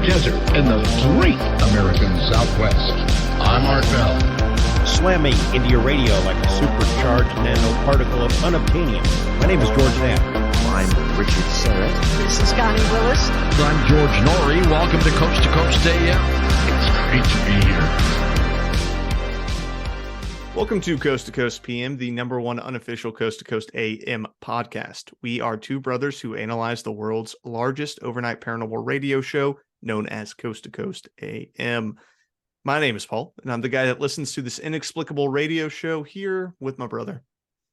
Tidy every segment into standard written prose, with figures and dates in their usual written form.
desert in the great American Southwest. I'm Art Bell. Slamming into your radio like a supercharged nanoparticle of unobtainium. My name is George Knapp. I'm Richard Serrett. This is Connie Willis. I'm George Noory. Welcome to Coast AM. It's great to be here. Welcome to Coast PM, the number one unofficial Coast to Coast AM podcast. We are two brothers who analyze the world's largest overnight paranormal radio show, known as Coast to Coast AM. My name is Paul, and I'm the guy that listens to this inexplicable radio show here with my brother.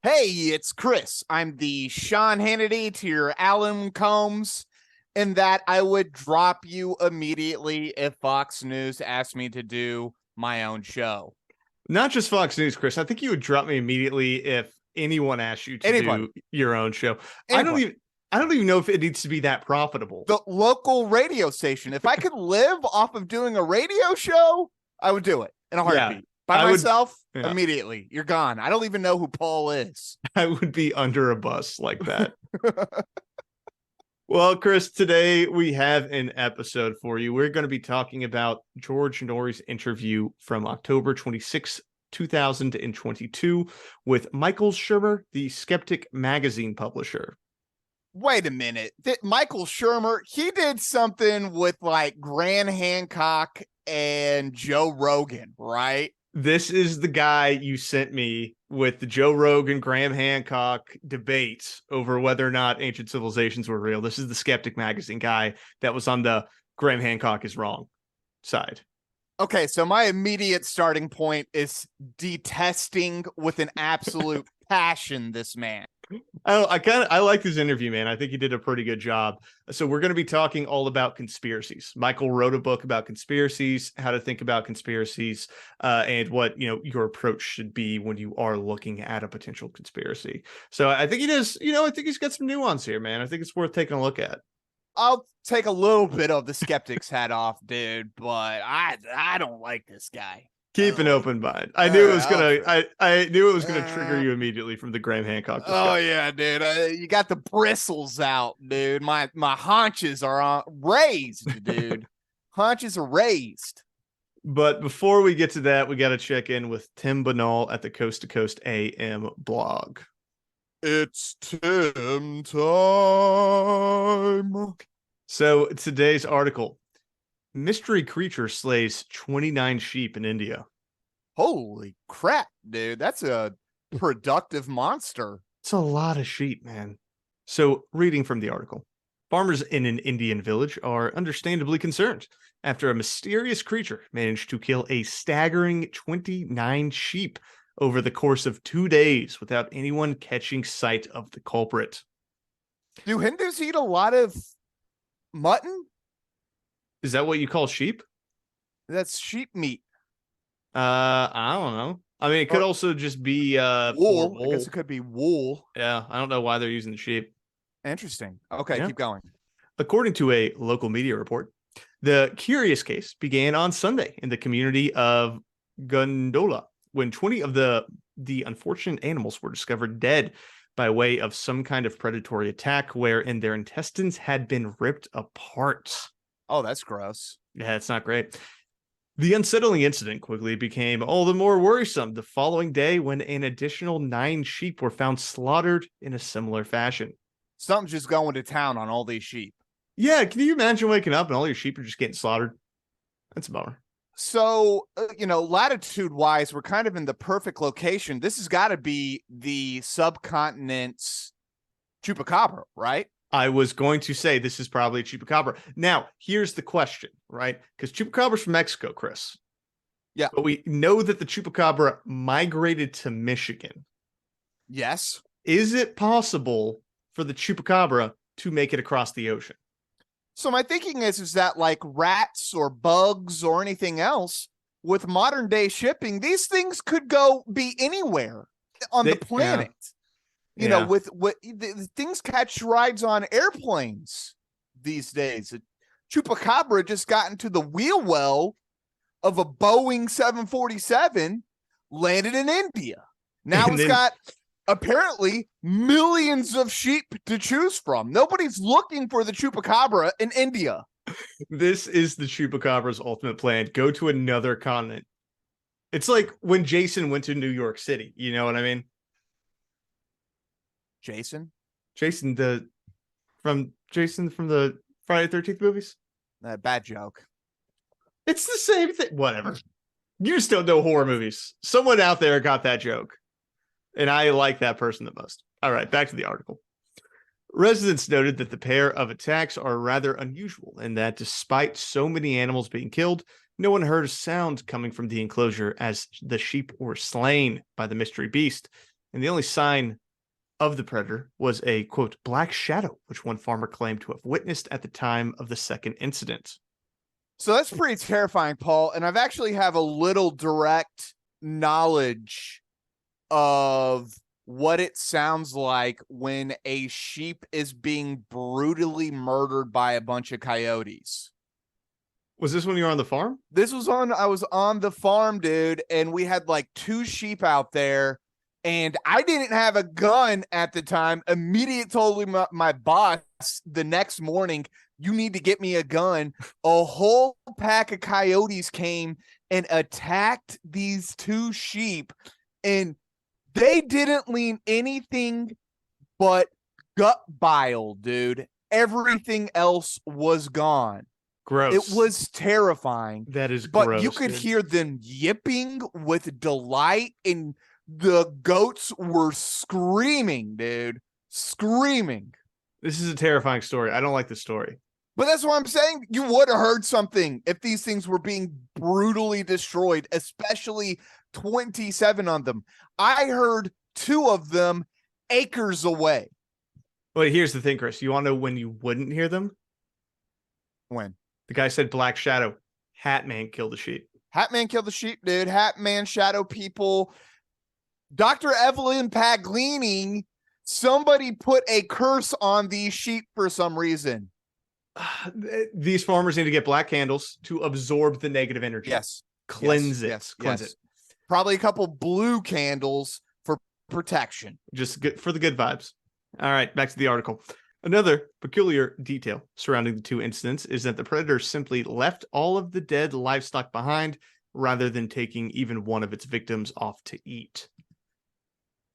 Hey, it's Chris. I'm the Sean Hannity to your Alan Combs, in that I would drop you immediately if Fox News asked me to do my own show. Not just Fox News, Chris. I think you would drop me immediately if anyone asked you to do your own show. I don't even know if it needs to be that profitable. The local radio station. If I could live off of doing a radio show, I would do it in a heartbeat. Yeah, By myself, immediately. You're gone. I don't even know who Paul is. I would be under a bus like that. Well, Chris, today we have an episode for you. We're going to be talking about George Noory's interview from October 26, 2022 with Michael Shermer, the Skeptic Magazine publisher. Wait a minute. Michael Shermer, he did something with like Graham Hancock and Joe Rogan, right? This is the guy you sent me with the Joe Rogan, Graham Hancock debates over whether or not ancient civilizations were real. This is the Skeptic Magazine guy that was on the Graham Hancock is wrong side. Okay, so my immediate starting point is detesting with an absolute passion this man. I like this interview, man. I think he did a pretty good job. So we're going to be talking all about conspiracies. Michael wrote a book about conspiracies, how to think about conspiracies, and what your approach should be when you are looking at a potential conspiracy. So I think he does. I think he's got some nuance here, man. I think it's worth taking a look at. I'll take a little bit of the skeptic's hat off, dude, but I don't like this guy. Keep an open mind. I knew it was gonna trigger you immediately from the Graham Hancock discussion. Oh yeah, dude. You got the bristles out, dude. My haunches are raised, dude. Haunches are raised. But before we get to that, we got to check in with Tim Banal at the Coast to Coast AM blog. It's Tim time. So today's article. Mystery creature slays 29 sheep in India. Holy crap, dude. That's a productive monster. It's a lot of sheep, man. So, reading from the article. Farmers in an Indian village are understandably concerned after a mysterious creature managed to kill a staggering 29 sheep over the course of 2 days without anyone catching sight of the culprit. Do Hindus eat a lot of mutton? Is that what you call sheep? That's sheep meat. I don't know. I mean, it could also just be wool. I guess it could be wool. Yeah, I don't know why they're using the sheep. Interesting. Okay, Keep going. According to a local media report, the curious case began on Sunday in the community of Gondola when 20 of the unfortunate animals were discovered dead by way of some kind of predatory attack wherein their intestines had been ripped apart. Oh, that's gross. Yeah, it's not great. The unsettling incident quickly became all the more worrisome the following day when an additional 9 sheep were found slaughtered in a similar fashion. Something's just going to town on all these sheep. Yeah, can you imagine waking up and all your sheep are just getting slaughtered? That's a bummer. So, latitude-wise, we're kind of in the perfect location. This has got to be the subcontinent's chupacabra, right? I was going to say this is probably a chupacabra. Now, here's the question, right? Because chupacabra's from Mexico, Chris. Yeah. But we know that the chupacabra migrated to Michigan. Yes. Is it possible for the chupacabra to make it across the ocean? So my thinking is that like rats or bugs or anything else, with modern day shipping, these things could be anywhere on the planet. Yeah. With things catch rides on airplanes these days. Chupacabra just got into the wheel well of a Boeing 747, landed in India. Now it's got apparently millions of sheep to choose from. Nobody's looking for the chupacabra in India. This is the Chupacabra's ultimate plan. Go to another continent. It's like when Jason went to New York City. You know what I mean? Jason? Jason from the Friday the 13th movies. Bad joke. It's the same thing. Whatever. You just don't know horror movies. Someone out there got that joke. And I like that person the most. All right, back to the article. Residents noted that the pair of attacks are rather unusual and that despite so many animals being killed, no one heard a sound coming from the enclosure as the sheep were slain by the mystery beast. And the only sign of the predator was a, quote, black shadow, which one farmer claimed to have witnessed at the time of the second incident. So that's pretty terrifying, Paul. And I've actually have a little direct knowledge of what it sounds like when a sheep is being brutally murdered by a bunch of coyotes. Was this when you were on the farm? I was on the farm, dude, and we had like 2 sheep out there, and I didn't have a gun at the time. Immediately told my boss the next morning, you need to get me a gun. A whole pack of coyotes came and attacked these 2 sheep, and they didn't lean anything but gut bile, dude. Everything else was gone. Gross. It was terrifying. That is but gross. You could dude. hear them yipping with delight, and the goats were screaming, dude. Screaming. This is a terrifying story. I don't like this story. But that's what I'm saying. You would have heard something if these things were being brutally destroyed, especially 27 on them. I heard 2 of them acres away. But here's the thing, Chris. You want to know when you wouldn't hear them? When? The guy said black shadow. Hat man killed the sheep. Hat man killed the sheep, dude. Hat man, shadow people. Dr. Evelyn Paglini, somebody put a curse on these sheep for some reason. These farmers need to get black candles to absorb the negative energy. Yes. Cleanse it. Yes. Cleanse it. Probably a couple blue candles for protection. Just good for the good vibes. All right, back to the article. Another peculiar detail surrounding the 2 incidents is that the predator simply left all of the dead livestock behind rather than taking even one of its victims off to eat.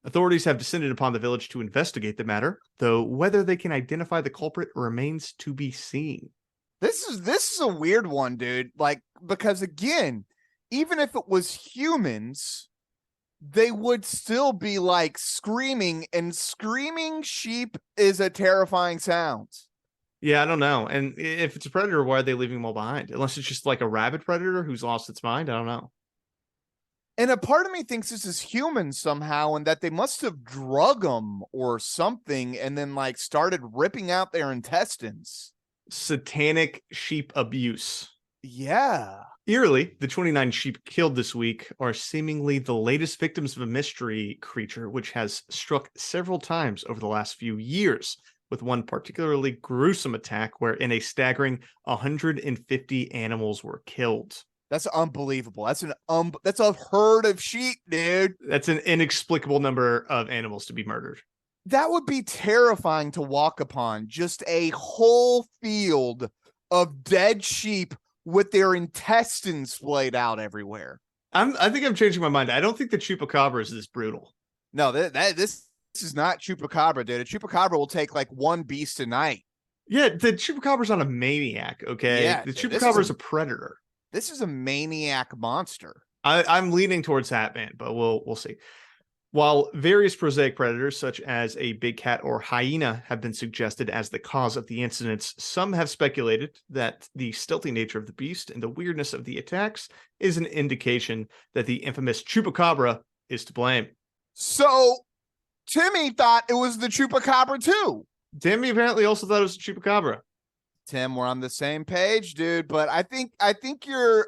Authorities have descended upon the village to investigate the matter, though whether they can identify the culprit remains to be seen. This is a weird one, dude. Like, because again, even if it was humans, they would still be like screaming, and screaming sheep is a terrifying sound. Yeah, I don't know. And if it's a predator, why are they leaving them all behind? Unless it's just like a rabid predator who's lost its mind. I don't know. And a part of me thinks this is human somehow, and that they must have drug them or something and then like started ripping out their intestines. Satanic sheep abuse. Yeah. Eerily, the 29 sheep killed this week are seemingly the latest victims of a mystery creature which has struck several times over the last few years, with one particularly gruesome attack where in a staggering 150 animals were killed. That's unbelievable. That's a herd of sheep, dude. That's an inexplicable number of animals to be murdered. That would be terrifying to walk upon. Just a whole field of dead sheep with their intestines splayed out everywhere. I think I'm changing my mind. I don't think the chupacabra is this brutal. No, this is not chupacabra, dude. A chupacabra will take like 1 beast a night. Yeah, the chupacabra's not a maniac, okay? Yeah, the dude, chupacabra is a predator. This is a maniac monster. I'm leaning towards Hatman, but we'll see. While various prosaic predators, such as a big cat or hyena, have been suggested as the cause of the incidents, some have speculated that the stealthy nature of the beast and the weirdness of the attacks is an indication that the infamous chupacabra is to blame. So Timmy thought it was the chupacabra too. Timmy apparently also thought it was a chupacabra. Tim, we're on the same page, dude. But I think you're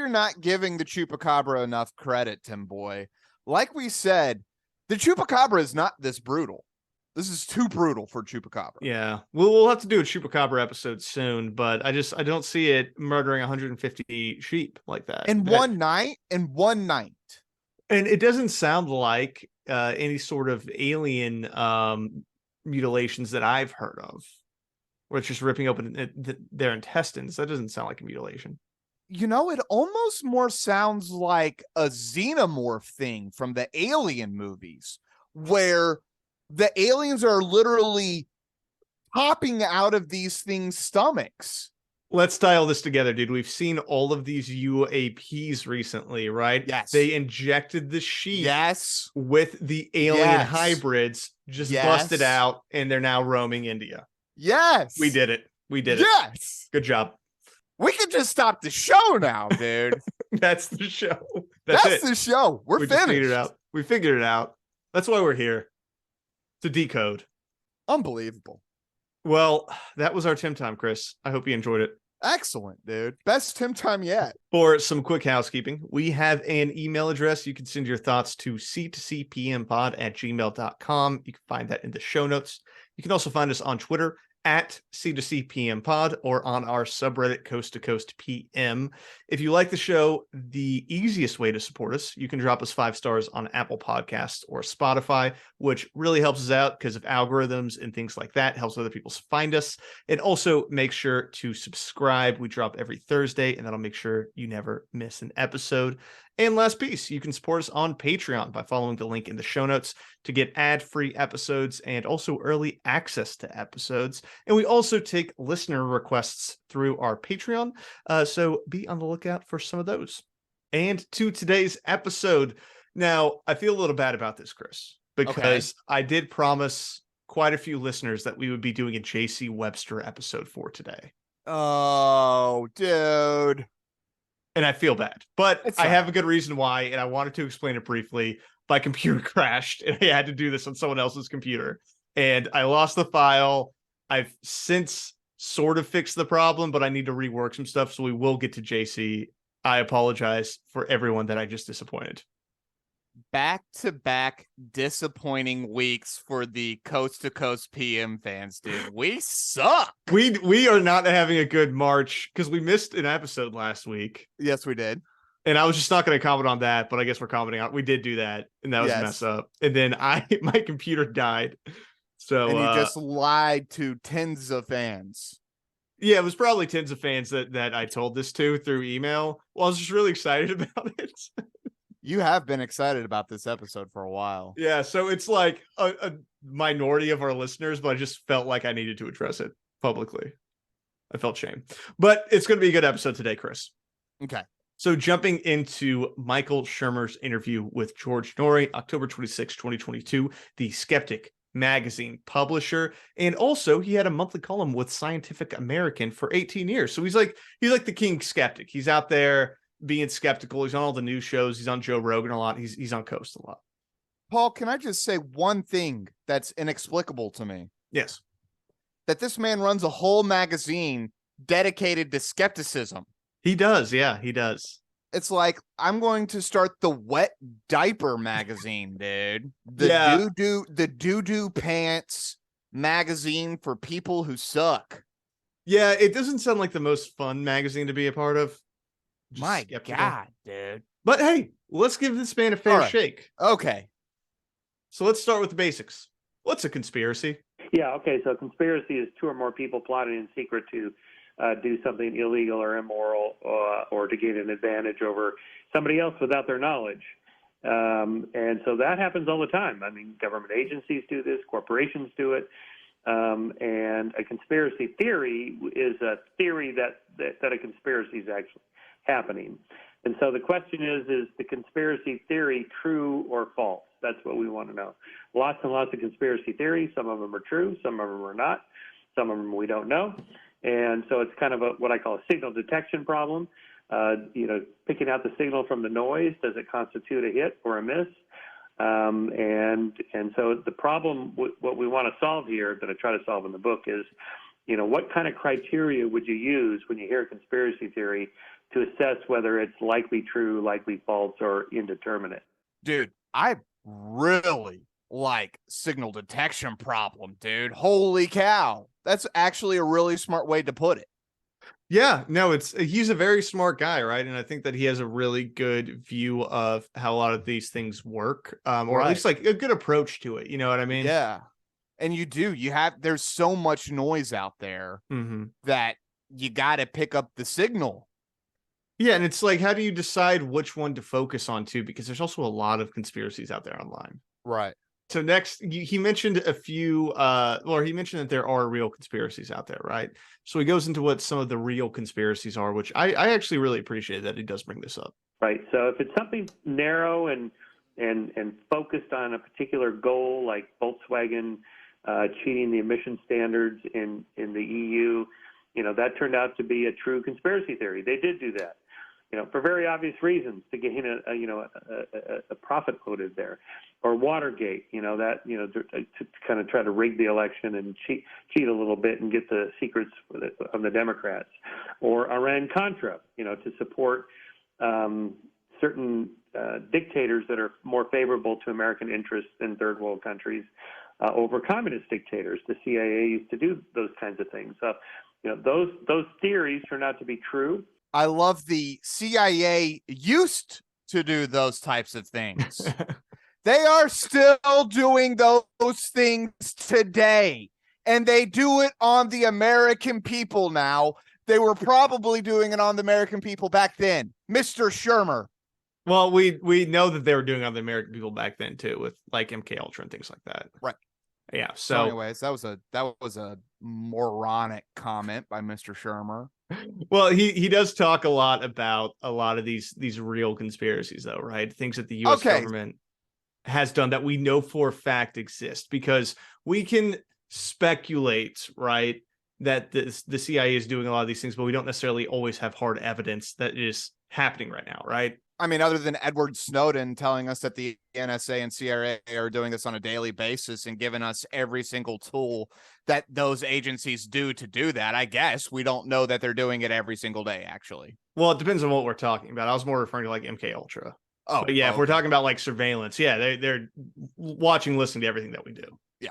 not giving the chupacabra enough credit, Tim boy. Like we said, the chupacabra is not this brutal. This is too brutal for chupacabra. Yeah, we'll have to do a chupacabra episode soon, but I don't see it murdering 150 sheep like that In one night. And it doesn't sound like any sort of alien mutilations that I've heard of, where it's just ripping open their intestines. That doesn't sound like a mutilation. You know, it almost more sounds like a xenomorph thing from the Alien movies, where the aliens are literally popping out of these things' stomachs. Let's tie all this together, dude. We've seen all of these UAPs recently, right? Yes. They injected the sheep Yes. with the alien hybrids, just busted out, and they're now roaming India. Yes. We did it. We did it. Yes. Good job. We can just stop the show now, dude. That's the show. That's it. the show. We just finished. figured it out. We figured it out. That's why we're here. To decode. Unbelievable. Well, that was our Tim Time, Chris. I hope you enjoyed it. Excellent, dude. Best Tim Time yet. For some quick housekeeping, we have an email address. You can send your thoughts to c2cpmpod@gmail.com. You can find that in the show notes. You can also find us on Twitter at C2CPMPod or on our subreddit Coast to Coast PM. If you like the show, the easiest way to support us, you can drop us 5 stars on Apple Podcasts or Spotify, which really helps us out because of algorithms and things like that. Helps other people find us. And also make sure to subscribe. We drop every Thursday, and that'll make sure you never miss an episode. And last piece, you can support us on Patreon by following the link in the show notes to get ad-free episodes and also early access to episodes. And we also take listener requests through our Patreon, so be on the lookout for some of those. And to today's episode. Now, I feel a little bad about this, Chris, because I did promise quite a few listeners that we would be doing a J.C. Webster episode for today. Oh, dude. And I feel bad, but It's I fine. have a good reason why, and I wanted to explain it briefly. My computer crashed, and I had to do this on someone else's computer, and I lost the file. I've since sort of fixed the problem, but I need to rework some stuff, so we will get to JC. I apologize for everyone that I just disappointed. Back-to-back disappointing weeks for the Coast to Coast PM fans, dude. We suck. We are not having a good March because we missed an episode last week. Yes, we did. And I was just not going to comment on that, but I guess we're commenting on. We did do that, and that was a mess up. And then my computer died. So and you just lied to tens of fans. Yeah, it was probably tens of fans that I told this to through email. Well, I was just really excited about it. You have been excited about this episode for a while. Yeah, so it's like a minority of our listeners, but I just felt like I needed to address it publicly. I felt shame. But it's going to be a good episode today, Chris. Okay. So jumping into Michael Shermer's interview with George Noory, October 26, 2022, the Skeptic Magazine publisher. And also he had a monthly column with Scientific American for 18 years. So he's like the king skeptic. He's out there being skeptical. He's on all the news shows. He's on Joe Rogan a lot. He's on Coast a lot. Paul, can I just say one thing that's inexplicable to me? Yes. That this man runs a whole magazine dedicated to skepticism. He does. Yeah, he does. It's like, I'm going to start the Wet Diaper magazine, dude. The doo-doo pants magazine for people who suck. Yeah, it doesn't sound like the most fun magazine to be a part of. Just My skeptical. God, dude. But hey, let's give this man a fair shake. Okay. So let's start with the basics. What's a conspiracy? Yeah, okay, so conspiracy is 2 or more people plotting in secret to do something illegal or immoral or to gain an advantage over somebody else without their knowledge. And so that happens all the time. I mean, government agencies do this, corporations do it. And a conspiracy theory is a theory that a conspiracy is actually happening. And so the question is the conspiracy theory true or false? That's what we want to know. Lots and lots of conspiracy theories. Some of them are true. Some of them are not. Some of them we don't know. And so it's kind of what I call a signal detection problem. Picking out the signal from the noise. Does it constitute a hit or a miss? And so the problem, what we want to solve here, that I try to solve in the book, is, what kind of criteria would you use when you hear a conspiracy theory to assess whether it's likely true, likely false, or indeterminate? Dude, I really like signal detection problem, dude. Holy cow. That's actually a really smart way to put it. Yeah, no, he's a very smart guy, right? And I think that he has a really good view of how a lot of these things work, or at least like a good approach to it. You know what I mean? Yeah. And there's so much noise out there that you got to pick up the signal. Yeah, and it's like, how do you decide which one to focus on too? Because there's also a lot of conspiracies out there online. Right. So next, he mentioned a few, or he mentioned that there are real conspiracies out there, right? So he goes into what some of the real conspiracies are, which I actually really appreciate that he does bring this up. Right. So if it's something narrow and focused on a particular goal, like Volkswagen cheating the emission standards in the EU, that turned out to be a true conspiracy theory. They did do that, for very obvious reasons, to gain a profit motive there. Or Watergate, to kind of try to rig the election and cheat a little bit and get the secrets of the Democrats. Or Iran-Contra, to support certain dictators that are more favorable to American interests than third world countries over communist dictators. The CIA used to do those kinds of things. So, those theories turn out to be true. I love the CIA used to do those types of things. They are still doing those things today, and they do it on the American people now. They were probably doing it on the American people back then. Mr. Shermer. Well, we know that they were doing it on the American people back then too, with like MK Ultra and things like that. Right. Yeah. So anyways, that was a moronic comment by Mr. Shermer. Well, he does talk a lot about a lot of these real conspiracies, though, right? Things that the U.S. government has done that we know for a fact exist, because we can speculate, right, that the CIA is doing a lot of these things, but we don't necessarily always have hard evidence that it is happening right now, right? I mean, other than Edward Snowden telling us that the NSA and CIA are doing this on a daily basis and giving us every single tool that those agencies do to do that, I guess we don't know that they're doing it every single day, actually. Well, it depends on what we're talking about. I was more referring to like MK Ultra. Oh, but yeah, if we're talking about like surveillance, yeah, they're watching, listening to everything that we do. Yeah.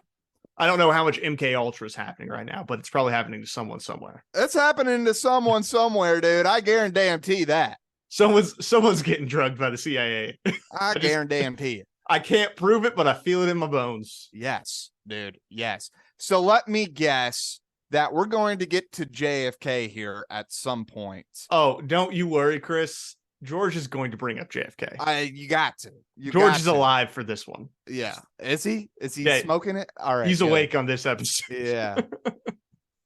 I don't know how much MK Ultra is happening right now, but it's probably happening to someone somewhere. It's happening to someone somewhere, dude. I guarantee that. Someone's getting drugged by the CIA. I guarantee it. I can't prove it, but I feel it in my bones. Yes, dude. Yes. So let me guess that we're going to get to JFK here at some point. Oh, don't you worry, Chris. George is going to bring up JFK. You got to. George is alive for this one. Yeah. Is he? Is he Yeah. smoking it? All right. He's awake on this episode. Yeah.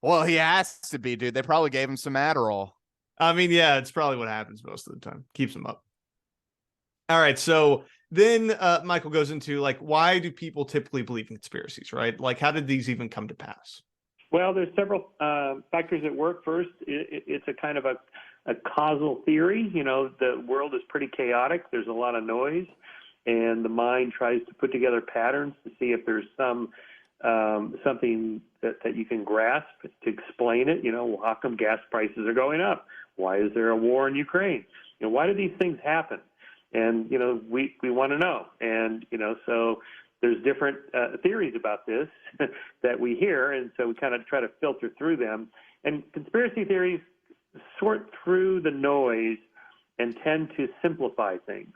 Well, he has to be, dude. They probably gave him some Adderall. I mean, yeah, it's probably what happens most of the time. Keeps him up. All right. So then Michael goes into like, why do people typically believe in conspiracies, right? Like, how did these even come to pass? Well, there's several factors at work. First, it's a kind of a causal theory. The world is pretty chaotic. There's a lot of noise, and the mind tries to put together patterns to see if there's something that you can grasp to explain it. How come gas prices are going up? Why is there a war in Ukraine? Why do these things happen? And, we want to know. And, so there's different theories about this that we hear. And so we kind of try to filter through them. And conspiracy theories sort through the noise and tend to simplify things.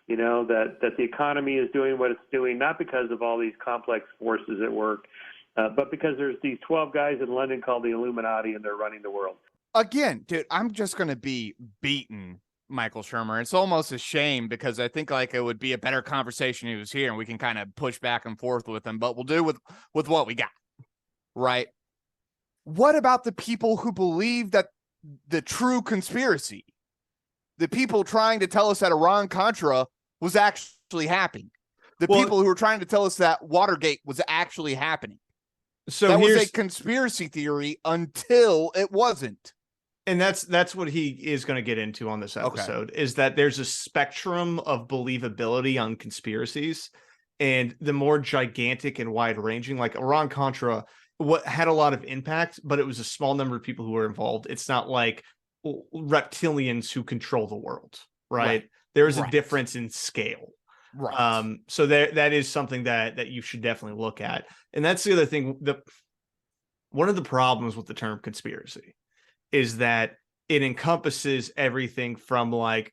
That the economy is doing what it's doing, not because of all these complex forces at work, but because there's these 12 guys in London called the Illuminati, and they're running the world. Again, dude, I'm just going to be beaten, Michael Shermer. It's almost a shame, because I think like it would be a better conversation if he was here and we can kind of push back and forth with him, but we'll do with what we got, right? What about the people who believe that the true conspiracy, the people trying to tell us that Iran-Contra was actually happening, the people who were trying to tell us that Watergate was actually happening? So that was a conspiracy theory until it wasn't. And that's what he is going to get into on this episode, is that there's a spectrum of believability on conspiracies, and the more gigantic and wide ranging, like Iran-Contra, what had a lot of impact, but it was a small number of people who were involved. It's not like reptilians who control the world, right? There's a difference in scale. Right. So that is something that you should definitely look at. And that's the other thing. One of the problems with the term conspiracy is that it encompasses everything from like,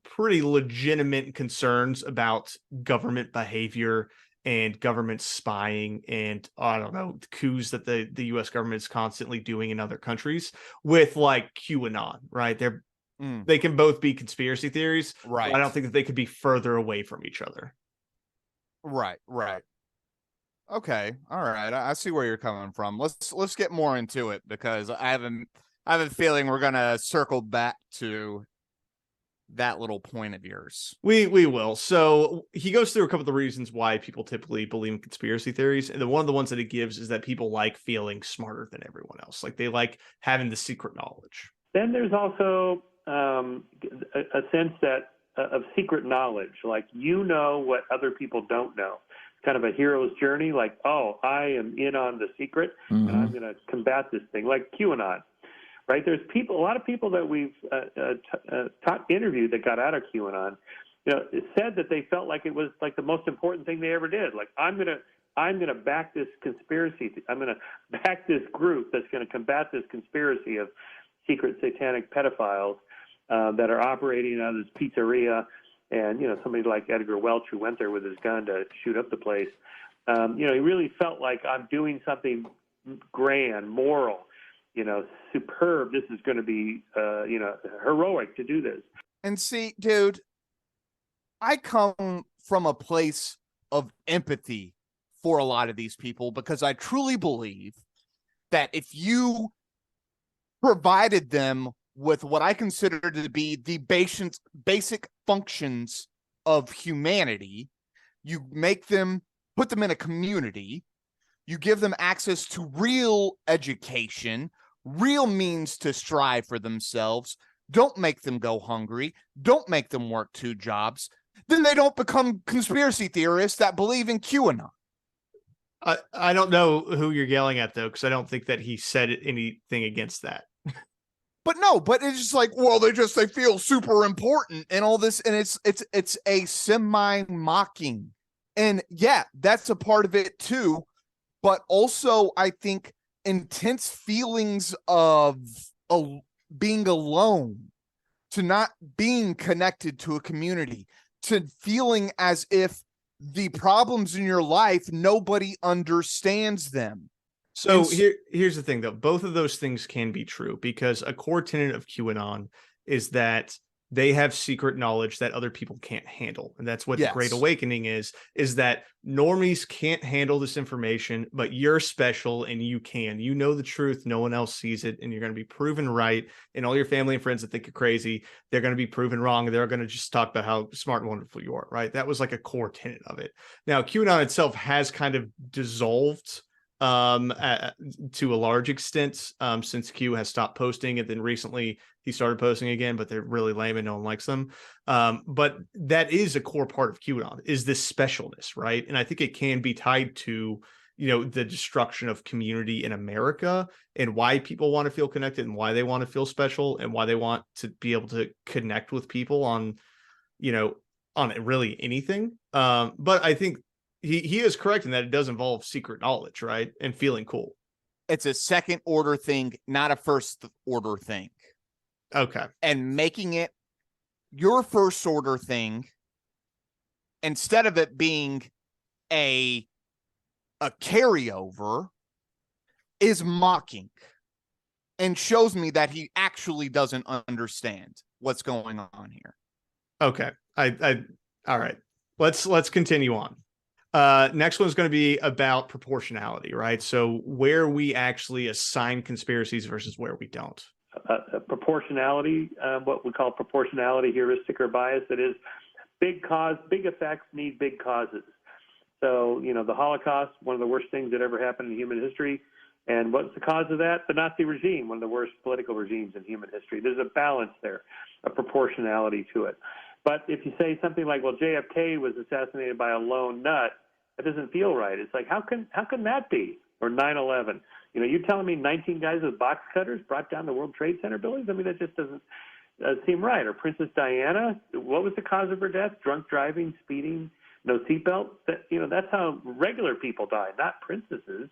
pretty legitimate concerns about government behavior and government spying and I don't know, coups that the US government is constantly doing in other countries with like QAnon, right? They can both be conspiracy theories. Right. I don't think that they could be further away from each other. Right. Okay. All right. I see where you're coming from. Let's get more into it, because I have a feeling we're gonna circle back to that little point of yours. We will. So he goes through a couple of the reasons why people typically believe in conspiracy theories. And then one of the ones that he gives is that people like feeling smarter than everyone else. Like they like having the secret knowledge. Then there's also a sense that of secret knowledge, like you know what other people don't know. It's kind of a hero's journey, like, oh, I am in on the secret, and I'm going to combat this thing, like QAnon, right? There's a lot of people that we've interviewed that got out of QAnon, said that they felt like it was like the most important thing they ever did. Like, I'm gonna back this conspiracy. I'm gonna back this group that's going to combat this conspiracy of secret satanic pedophiles that are operating out of this pizzeria, and somebody like Edgar Welch, who went there with his gun to shoot up the place. He really felt like, I'm doing something grand, moral, superb. This is going to be heroic to do this. And see, dude, I come from a place of empathy for a lot of these people, because I truly believe that if you provided them with what I consider to be the basic functions of humanity, you put them in a community, you give them access to real education, real means to strive for themselves, don't make them go hungry, don't make them work 2 jobs, then they don't become conspiracy theorists that believe in QAnon. I don't know who you're yelling at, though, because I don't think that he said anything against that. But it's just like, well, they feel super important and all this, and it's a semi-mocking. And yeah, that's a part of it too. But also, I think intense feelings of being alone, to not being connected to a community, to feeling as if the problems in your life, nobody understands them. So here's the thing, though. Both of those things can be true, because a core tenet of QAnon is that they have secret knowledge that other people can't handle. And that's what the Great Awakening is that normies can't handle this information, but you're special and you can. You know the truth. No one else sees it. And you're going to be proven right. And all your family and friends that think you're crazy, they're going to be proven wrong. They're going to just talk about how smart and wonderful you are, right? That was like a core tenet of it. Now, QAnon itself has kind of dissolved to a large extent since Q has stopped posting, and then recently he started posting again, but they're really lame and no one likes them. But that is a core part of QAnon, is this specialness, right? And I think it can be tied to the destruction of community in America, and why people want to feel connected, and why they want to feel special, and why they want to be able to connect with people on really anything. But I think he is correct in that it does involve secret knowledge, right? And feeling cool. It's a second order thing, not a first order thing. Okay. And making it your first order thing, instead of it being a carryover, is mocking, and shows me that he actually doesn't understand what's going on here. Okay. All right. Let's continue on. Next one's going to be about proportionality, right? So where we actually assign conspiracies versus where we don't. Proportionality, what we call proportionality, heuristic, or bias. That is, big effects need big causes. So, the Holocaust, one of the worst things that ever happened in human history. And what's the cause of that? The Nazi regime, one of the worst political regimes in human history. There's a balance there, a proportionality to it. But if you say something like, well, JFK was assassinated by a lone nut, that doesn't feel right. It's like, how can that be? Or 9/11. You're telling me 19 guys with box cutters brought down the World Trade Center buildings? I mean, that just doesn't seem right. Or Princess Diana, what was the cause of her death? Drunk driving, speeding, no seatbelt? That's how regular people die, not princesses.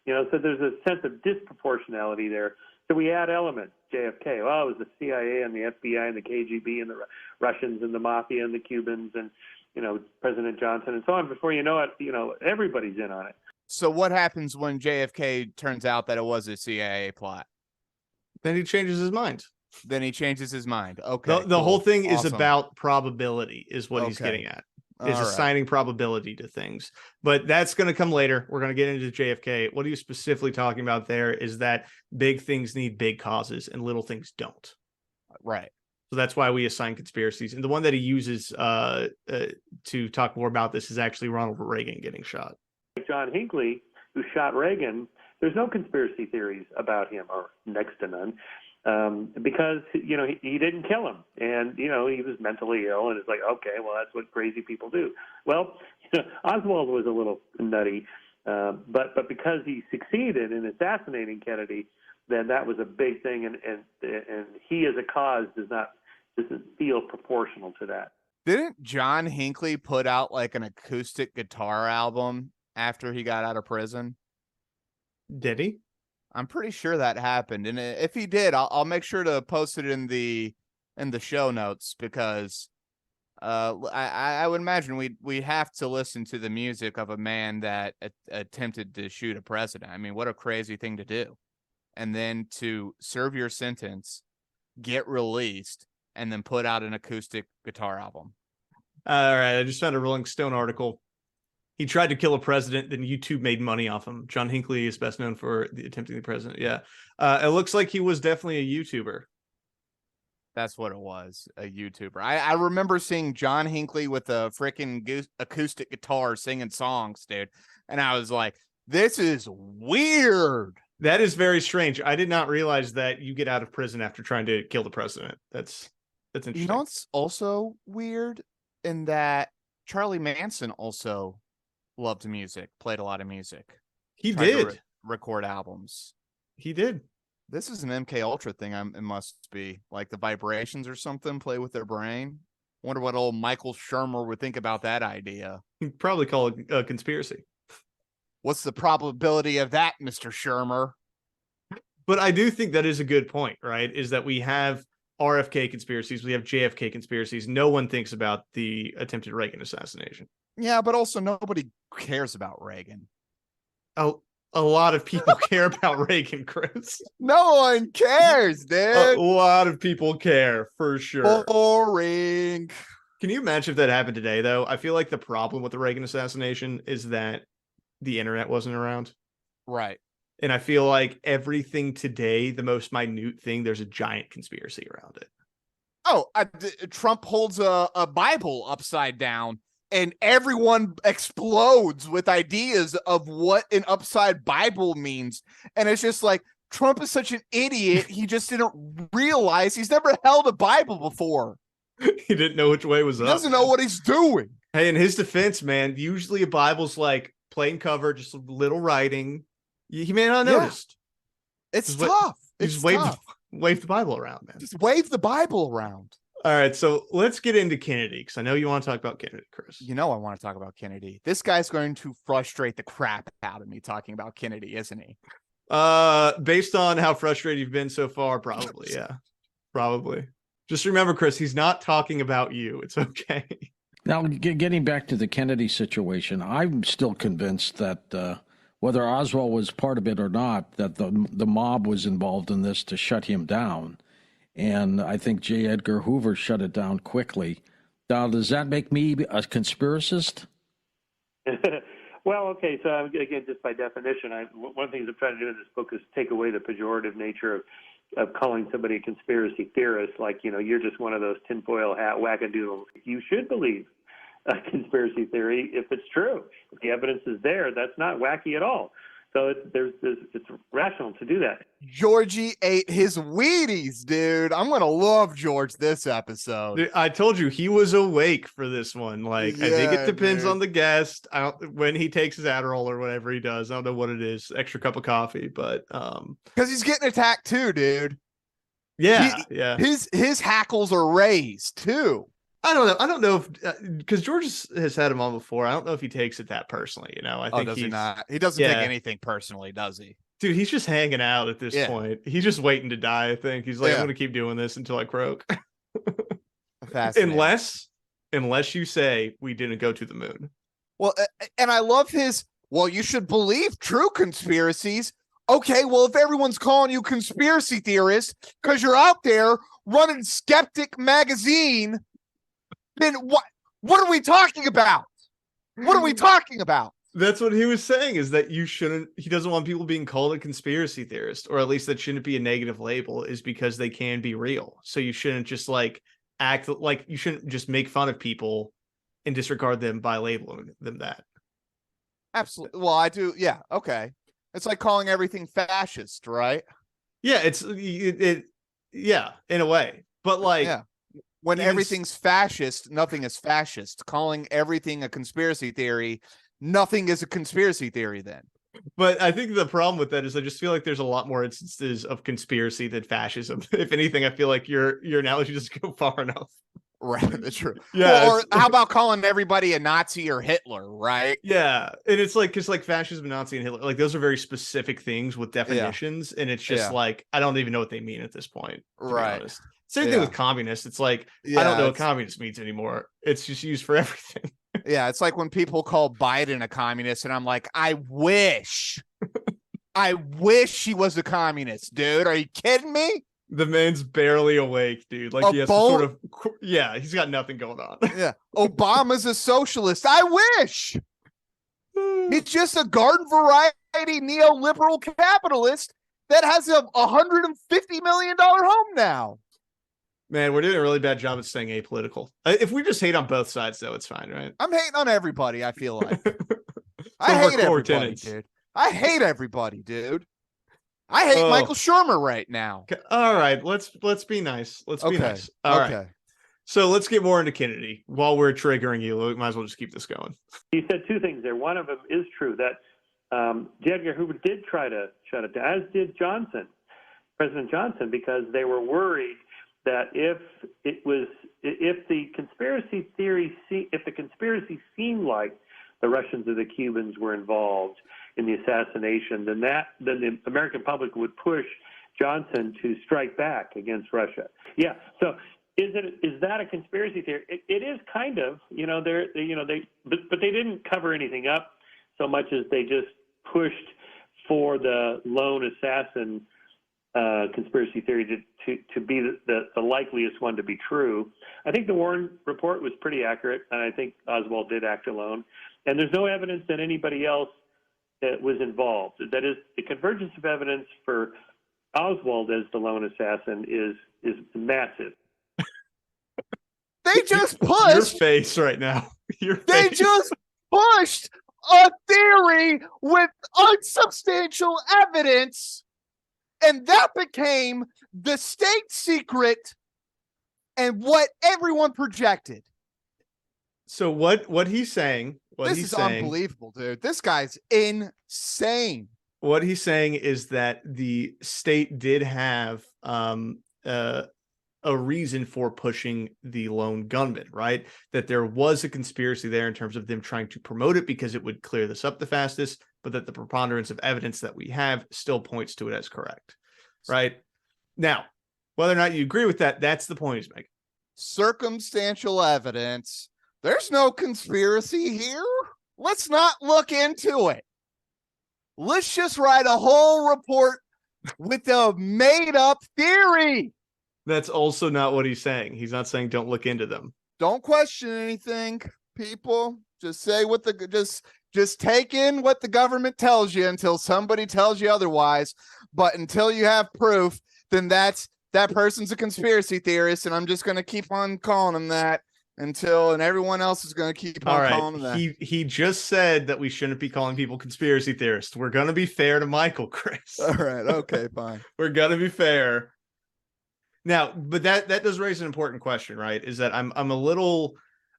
So there's a sense of disproportionality there. So we add elements. JFK, well, it was the CIA and the FBI and the KGB and the Russians and the Mafia and the Cubans and President Johnson and so on. Before you know it, everybody's in on it. So what happens when JFK turns out that it was a CIA plot? Then he changes his mind. Then he changes his mind. Okay. The whole thing is Awesome. about probability, is what he's getting at. Is All right. assigning probability to things. But that's going to come later. We're going to get into JFK. What are you specifically talking about there is that big things need big causes and little things don't. Right. So that's why we assign conspiracies. And the one that he uses to talk more about this is actually Ronald Reagan getting shot. John Hinckley, who shot Reagan, there's no conspiracy theories about him, or next to none, because he didn't kill him, and he was mentally ill, and it's like, okay, well, that's what crazy people do. Well, Oswald was a little nutty, but because he succeeded in assassinating Kennedy, then that was a big thing, and he as a cause doesn't feel proportional to that. Didn't John Hinckley put out like an acoustic guitar album after he got out of prison? Did he? I'm pretty sure that happened, and if he did, I'll make sure to post it in the show notes, because I would imagine we have to listen to the music of a man that attempted to shoot a president. I mean, what a crazy thing to do, and then to serve your sentence, get released, and then put out an acoustic guitar album. All right, I just found a Rolling Stone article. He tried to kill a president, then YouTube made money off him. John Hinckley is best known for attempting the president. Yeah. It looks like he was definitely a YouTuber. That's what it was, a YouTuber. I remember seeing John Hinckley with a freaking acoustic guitar singing songs, dude. And I was like, this is weird. That is very strange. I did not realize that you get out of prison after trying to kill the president. That's interesting. You know what's also weird? In that Charlie Manson also loved music, played a lot of music. He did record albums. He did. This is an MK Ultra thing. It must be like the vibrations or something. Play with their brain. Wonder what old Michael Shermer would think about that idea. He'd probably call it a conspiracy. What's the probability of that, Mr. Shermer? But I do think that is a good point, right? Is that we have RFK conspiracies, we have JFK conspiracies. No one thinks about the attempted Reagan assassination. Yeah, but also nobody cares about Reagan. A lot of people care about Reagan, Chris. No one cares, dude. A lot of people care, for sure. Boring. Can you imagine if that happened today, though? I feel like the problem with the Reagan assassination is that the internet wasn't around. Right. And I feel like everything today, the most minute thing, there's a giant conspiracy around it. Oh, Trump holds a Bible upside down, and everyone explodes with ideas of what an upside Bible means. And it's just like, Trump is such an idiot. He just didn't realize he's never held a Bible before. He didn't know which way was up. He doesn't know what he's doing. Hey, in his defense, man, usually a Bible's like plain cover, just a little writing. He may not have noticed. It's tough. Just wave the Bible around, man. Just wave the Bible around. All right, so let's get into Kennedy, because I know you want to talk about Kennedy, Chris. You know I want to talk about Kennedy. This guy's going to frustrate the crap out of me talking about Kennedy, isn't he? Based on how frustrated you've been so far, probably, yeah. Probably. Just remember, Chris, he's not talking about you. It's okay. Now, getting back to the Kennedy situation, I'm still convinced that whether Oswald was part of it or not, that the mob was involved in this to shut him down. And I think J. Edgar Hoover shut it down quickly. Now, does that make me a conspiracist? Well, okay. So again, just by definition, one of the things I'm trying to do in this book is take away the pejorative nature of calling somebody a conspiracy theorist. Like, you're just one of those tinfoil hat wackadoodles. You should believe a conspiracy theory if it's true. If the evidence is there, that's not wacky at all. So it's rational to do that. Georgie ate his Wheaties, dude. I'm gonna love George this episode. Dude, I told you he was awake for this one. Like, I think it depends on the guest. When he takes his Adderall or whatever he does. I don't know what it is. Extra cup of coffee, but because he's getting attacked too, dude. Yeah. His hackles are raised too. I don't know if because George has had him on before. I don't know if he takes it that personally. I think does he not? He doesn't take anything personally, does he? Dude, he's just hanging out at this point. He's just waiting to die. I think he's like, I'm going to keep doing this until I croak. Fascinating. unless you say we didn't go to the moon. Well, and I love his, well, you should believe true conspiracies. Okay, well, if everyone's calling you conspiracy theorists because you're out there running Skeptic Magazine, then what are we talking about? What are we talking about? That's what he was saying, is that he doesn't want people being called a conspiracy theorist, or at least that shouldn't be a negative label, is because they can be real. So you shouldn't just act like, you shouldn't just make fun of people and disregard them by labeling them that. Absolutely. Well, I do. Yeah. Okay. It's like calling everything fascist, right? Yeah. Yeah, in a way, but yeah. When everything's fascist, nothing is fascist. Calling everything a conspiracy theory, nothing is a conspiracy theory then. But I think the problem with that is I just feel like there's a lot more instances of conspiracy than fascism. If anything, I feel like your analogy doesn't go far enough. Right, that's true. Yeah. Well, or how about calling everybody a Nazi or Hitler, right? Yeah. And it's like, because like fascism, Nazi, and Hitler, like those are very specific things with definitions. And it's just like, I don't even know what they mean at this point. Right. Same thing with communists. It's like, I don't know what communist means anymore. It's just used for everything. Yeah. It's like when people call Biden a communist, and I'm like, I wish he was a communist, dude. Are you kidding me? The man's barely awake, dude. Like, he has to sort of, he's got nothing going on. Yeah. Obama's a socialist. I wish. He's just a garden variety neoliberal capitalist that has a $150 million home now. Man, we're doing a really bad job at staying apolitical. If we just hate on both sides, though, it's fine, right? I'm hating on everybody, I feel like. I hate everybody, dude. I hate everybody, dude. I hate Michael Shermer right now. Okay. All right, let's be nice. Let's be nice. All right. So let's get more into Kennedy. While we're triggering you, we might as well just keep this going. He said two things there. One of them is true, that J. Edgar Hoover did try to shut it down, as did President Johnson, because they were worried that if the conspiracy seemed like the Russians or the Cubans were involved in the assassination, then the American public would push Johnson to strike back against Russia. Yeah. So is that a conspiracy theory? It is kind of. But they didn't cover anything up so much as they just pushed for the lone assassin conspiracy theory to be the likeliest one to be true. I think the Warren report was pretty accurate, and I think Oswald did act alone. And there's no evidence that anybody else was involved. That is, the convergence of evidence for Oswald as the lone assassin is massive. They just pushed your face right now. They just pushed a theory with unsubstantial evidence, and that became the state secret and what everyone projected. So what he's saying, this is unbelievable, dude. This guy's insane. What he's saying is that the state did have a reason for pushing the lone gunman, right? That there was a conspiracy there in terms of them trying to promote it because it would clear this up the fastest, but that the preponderance of evidence that we have still points to it as correct, right? Now, whether or not you agree with that, that's the point he's making. Circumstantial evidence. There's no conspiracy here. Let's not look into it. Let's just write a whole report with a made-up theory. That's also not what he's saying. He's not saying don't look into them. Don't question anything, people. Just say what just take in what the government tells you until somebody tells you otherwise. But until you have proof, then that person's a conspiracy theorist, and I'm just going to keep on calling him that. And everyone else is going to keep on calling him that. He just said that we shouldn't be calling people conspiracy theorists. We're going to be fair to Michael, Chris. All right. Okay, fine. We're going to be fair. Now, but that does raise an important question, right? Is that I'm a little,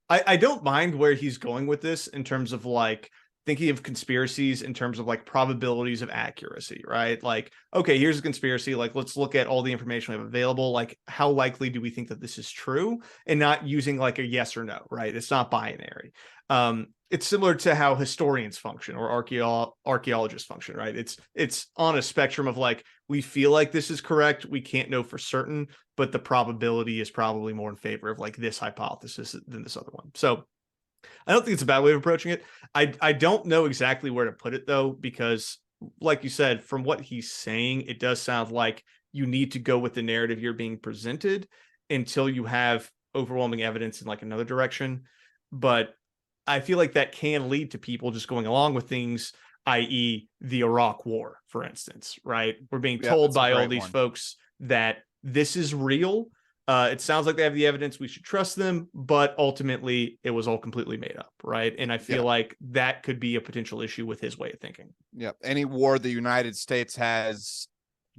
I don't mind where he's going with this in terms of like thinking of conspiracies in terms of like probabilities of accuracy, right? Like, okay, here's a conspiracy. Like, let's look at all the information we have available. Like, how likely do we think that this is true? And not using like a yes or no, right? It's not binary. It's similar to how historians function or archaeologists function, right? It's on a spectrum of like, we feel like this is correct. We can't know for certain, but the probability is probably more in favor of like this hypothesis than this other one. So I don't think it's a bad way of approaching it. I don't know exactly where to put it though, because like you said, from what he's saying, it does sound like you need to go with the narrative you're being presented until you have overwhelming evidence in like another direction. But I feel like that can lead to people just going along with things, i.e. the Iraq War, for instance, right? We're being told by all these folks that this is real. It sounds like they have the evidence. We should trust them, but ultimately it was all completely made up, right? And I feel like that could be a potential issue with his way of thinking. Yep. Any war the United States has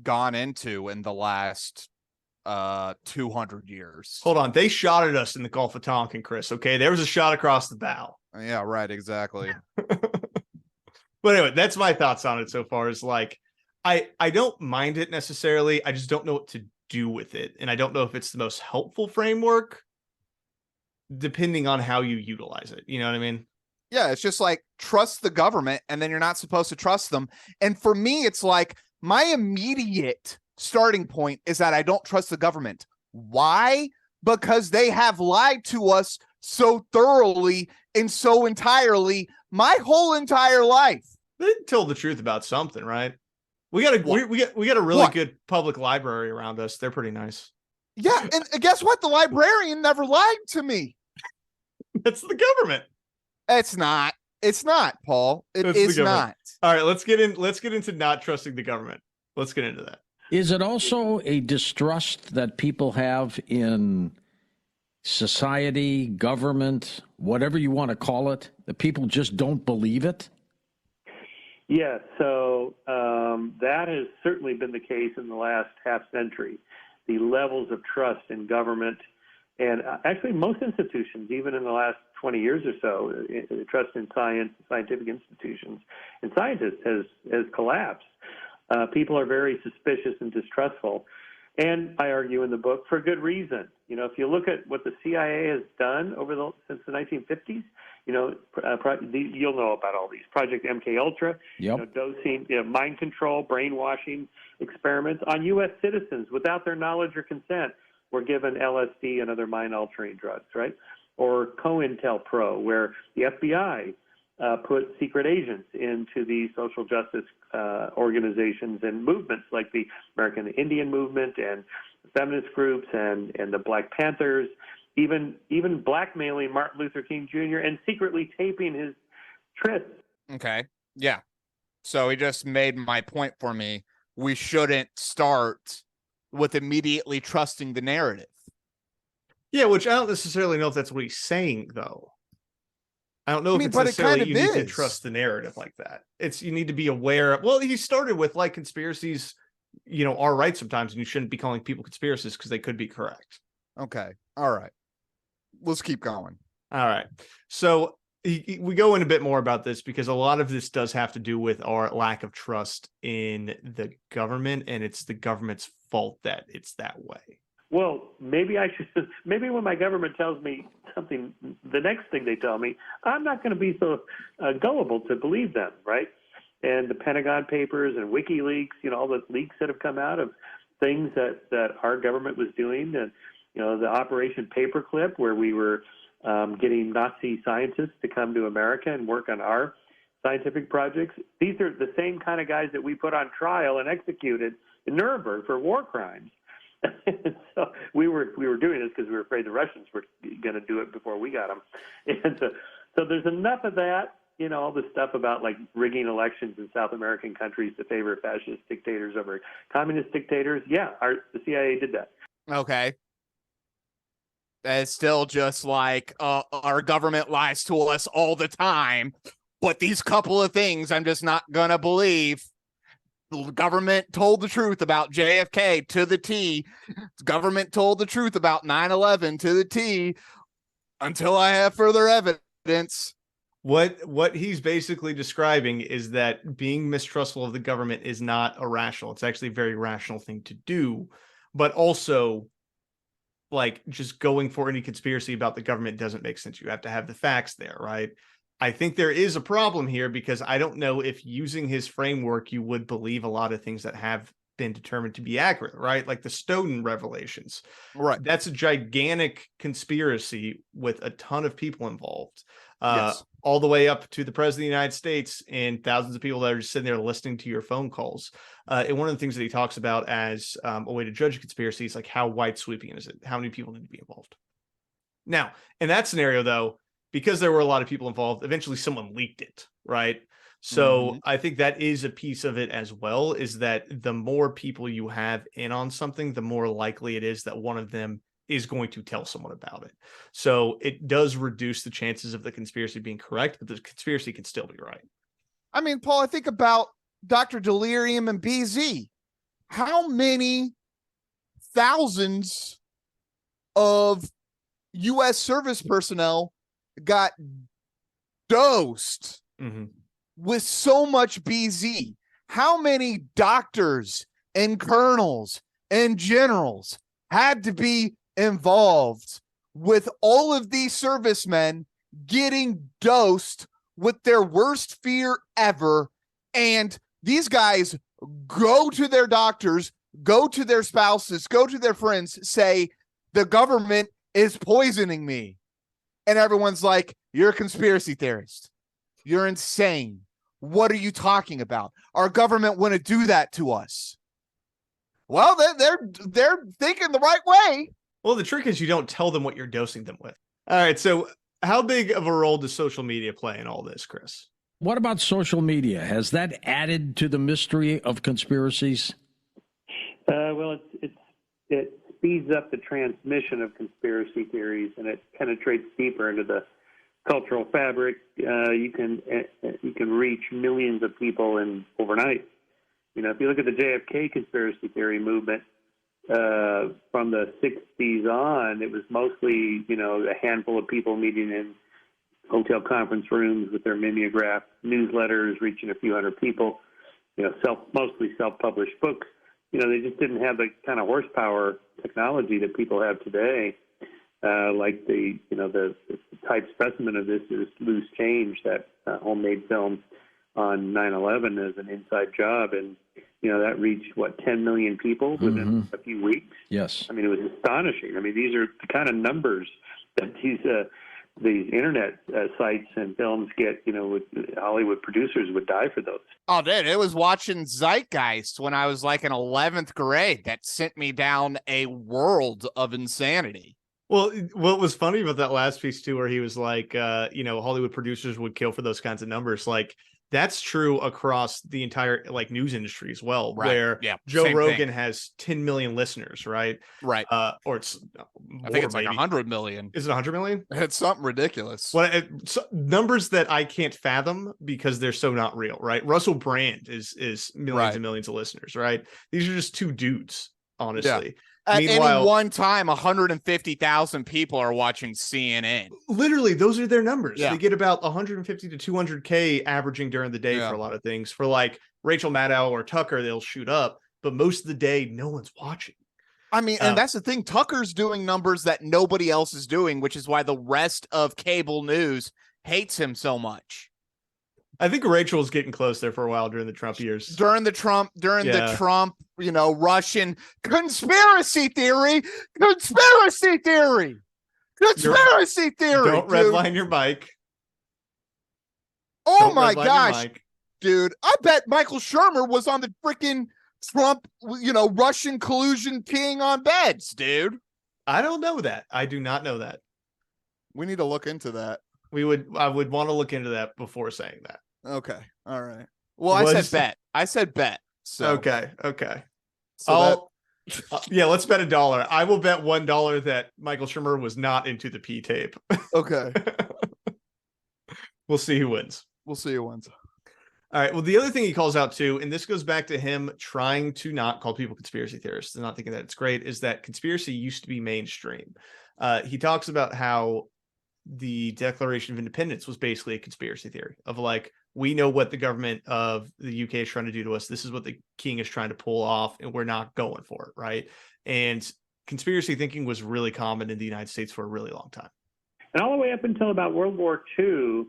gone into in the last 200 years. Hold on. They shot at us in the Gulf of Tonkin, Chris. Okay. There was a shot across the bow. Yeah, right. Exactly. But anyway, that's my thoughts on it so far is like, I don't mind it necessarily. I just don't know what to do with it. And I don't know if it's the most helpful framework depending on how you utilize it. You know what I mean? Yeah. It's just like trust the government and then you're not supposed to trust them. And for me, it's like my immediate starting point is that I don't trust the government. Why? Because they have lied to us so thoroughly and so entirely my whole entire life. They told the truth about something, right? We got a really good public library around us. They're pretty nice. Yeah, and guess what? The librarian never lied to me. That's the government. It's not. It's not, Paul. It is not. All right, let's get into not trusting the government. Let's get into that. Is it also a distrust that people have in society, government, whatever you want to call it, that people just don't believe it? Yes, so that has certainly been the case in the last half century. The levels of trust in government and actually most institutions, even in the last 20 years or so, trust in science, scientific institutions, and scientists has collapsed. People are very suspicious and distrustful. And I argue in the book for good reason. You know, if you look at what the CIA has done since the 1950s, you know, you'll know about all these Project MK Ultra, dosing, mind control, brainwashing experiments on U.S. citizens without their knowledge or consent were given LSD and other mind-altering drugs, right? Or COINTELPRO, where the FBI put secret agents into the social justice organizations and movements like the American Indian movement and feminist groups and the Black Panthers, even blackmailing Martin Luther King Jr. and secretly taping his trysts. Okay. Yeah. So he just made my point for me. We shouldn't start with immediately trusting the narrative. Yeah, which I don't necessarily know if that's what he's saying, though. I don't know if it's necessarily you need to trust the narrative like that. You need to be aware of, well, he started with like conspiracies, are right sometimes, and you shouldn't be calling people conspiracists because they could be correct. Okay. All right. Let's keep going. All right. So we go in a bit more about this because a lot of this does have to do with our lack of trust in the government, and it's the government's fault that it's that way. Well, maybe when my government tells me something, the next thing they tell me, I'm not going to be so gullible to believe them, right? And the Pentagon Papers and WikiLeaks, all the leaks that have come out of things that our government was doing, and the Operation Paperclip, where we were getting Nazi scientists to come to America and work on our scientific projects. These are the same kind of guys that we put on trial and executed in Nuremberg for war crimes. So we were doing this because we were afraid the Russians were going to do it before we got them. And so there's enough of that, all this stuff about like rigging elections in South American countries to favor fascist dictators over communist dictators. Yeah, the CIA did that. Okay. It's still just like our government lies to us all the time, but these couple of things I'm just not going to believe. The government told the truth about JFK to the T. The government told the truth about 9/11 to the T until I have further evidence. What he's basically describing is that being mistrustful of the government is not irrational. It's actually a very rational thing to do, but also like just going for any conspiracy about the government doesn't make sense. You have to have the facts there, right? I think there is a problem here because I don't know if using his framework, you would believe a lot of things that have been determined to be accurate, right? Like the Snowden revelations. Right. That's a gigantic conspiracy with a ton of people involved. Yes. All the way up to the president of the United States and thousands of people that are just sitting there listening to your phone calls. And one of the things that he talks about as a way to judge a conspiracy is like, how wide sweeping is it? How many people need to be involved? Now, in that scenario, though, because there were a lot of people involved, eventually someone leaked it, right? So I think that is a piece of it as well, is that the more people you have in on something, the more likely it is that one of them is going to tell someone about it. So it does reduce the chances of the conspiracy being correct, but the conspiracy can still be right. I mean, Paul, I think about Dr. Delirium and BZ. How many thousands of U.S. service personnel got dosed with so much BZ? How many doctors and colonels and generals had to be involved with all of these servicemen getting dosed with their worst fear ever? And these guys go to their doctors, go to their spouses, go to their friends, say, the government is poisoning me. And everyone's like, you're a conspiracy theorist. You're insane. What are you talking about? Our government wouldn't do that to us. Well, they're thinking the right way. Well, the trick is you don't tell them what you're dosing them with. All right. So how big of a role does social media play in all this, Chris? What about social media? Has that added to the mystery of conspiracies? Well, it speeds up the transmission of conspiracy theories, and it penetrates deeper into the cultural fabric. You can reach millions of people in overnight. You know, if you look at the JFK conspiracy theory movement from the 60s on, it was mostly, you know, a handful of people meeting in hotel conference rooms with their mimeographed newsletters reaching a few hundred people, you know, mostly self-published books. You know, they just didn't have the kind of horsepower technology that people have today. Like the type specimen of this is Loose Change, that homemade film on 9/11 as an inside job. And, you know, that reached, 10 million people within a few weeks? Yes. I mean, it was astonishing. I mean, these are the kind of numbers that these internet sites and films get. You know, Hollywood producers would die for those. Oh, dude, it was watching Zeitgeist when I was like in 11th grade that sent me down a world of insanity. Well, what was funny about that last piece too, where he was like, Hollywood producers would kill for those kinds of numbers. Like, that's true across the entire news industry as well, right. Where Joe Rogan has 10 million listeners, right? Right. Or it's I think it's like 100 million. Is it 100 million? It's something ridiculous. Well, numbers that I can't fathom because they're so not real, right? Russell Brand is millions and millions of listeners, right? These are just two dudes, honestly. Yeah. At any one time, 150,000 people are watching CNN. Literally, those are their numbers. Yeah. They get about 150 to 200K averaging during the day for a lot of things. For like Rachel Maddow or Tucker, they'll shoot up, but most of the day, no one's watching. I mean, and that's the thing. Tucker's doing numbers that nobody else is doing, which is why the rest of cable news hates him so much. I think Rachel was getting close there for a while during the Trump years. During the Trump, Russian conspiracy theory. Don't redline your mic. Oh my gosh, dude. I bet Michael Shermer was on the freaking Trump, Russian collusion peeing on beds, dude. I don't know that. I do not know that. We need to look into that. I would want to look into that before saying that. Okay. All right. Well, I said bet. So okay. So let's bet $1. I will bet $1 that Michael Shermer was not into the P tape. Okay. We'll see who wins. We'll see who wins. All right. Well, the other thing he calls out too, and this goes back to him trying to not call people conspiracy theorists and not thinking that it's great, is that conspiracy used to be mainstream. He talks about how the Declaration of Independence was basically a conspiracy theory of like, we know what the government of the UK is trying to do to us. This is what the king is trying to pull off, and we're not going for it, right? And conspiracy thinking was really common in the United States for a really long time. And all the way up until about World War II,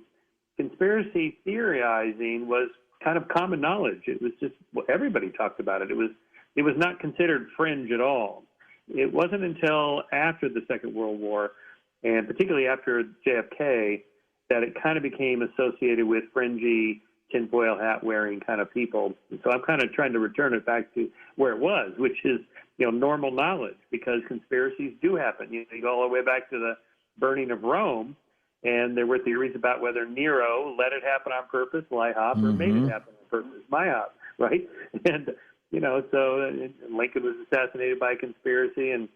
conspiracy theorizing was kind of common knowledge. It was just, everybody talked about it. It was it was not considered fringe at all. It wasn't until after the Second World War, and particularly after JFK, that it kind of became associated with fringy, tinfoil hat wearing kind of people. And so I'm kind of trying to return it back to where it was, which is, normal knowledge, because conspiracies do happen. You go all the way back to the burning of Rome, and there were theories about whether Nero let it happen on purpose, LIHOP, or made it happen on purpose, MIHOP, right? And, so Lincoln was assassinated by conspiracy, and,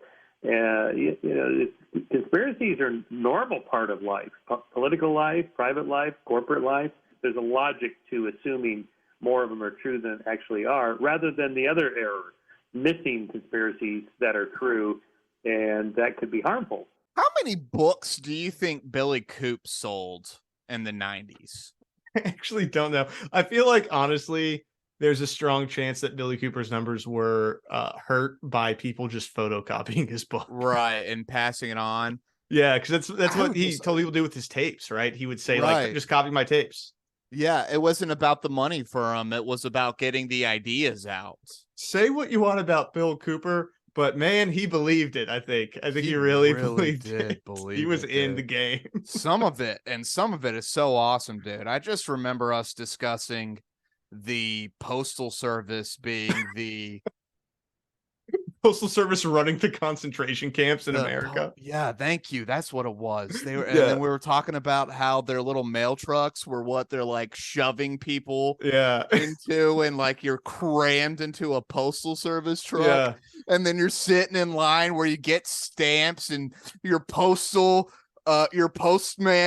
conspiracies are a normal part of life, political life, private life, corporate life. There's a logic to assuming more of them are true than actually are, rather than the other error, missing conspiracies that are true, and that could be harmful. How many books do you think Billy Coop sold in the 90s? I actually don't know. I feel like, honestly, there's a strong chance that Billy Cooper's numbers were hurt by people just photocopying his book. Right, and passing it on. Yeah, because that's what he told people to do with his tapes, right? He would say, like, just copy my tapes. Yeah, it wasn't about the money for him. It was about getting the ideas out. Say what you want about Bill Cooper, but man, he believed it. I think he really believed it. He was in the game. Some of it is so awesome, dude. I just remember us discussing the Postal Service being the Postal Service running the concentration camps in America. Yeah, thank you. That's what it was. They were, and then we were talking about how their little mail trucks were what they're like shoving people into, and like you're crammed into a Postal Service truck, and then you're sitting in line where you get stamps, and your postman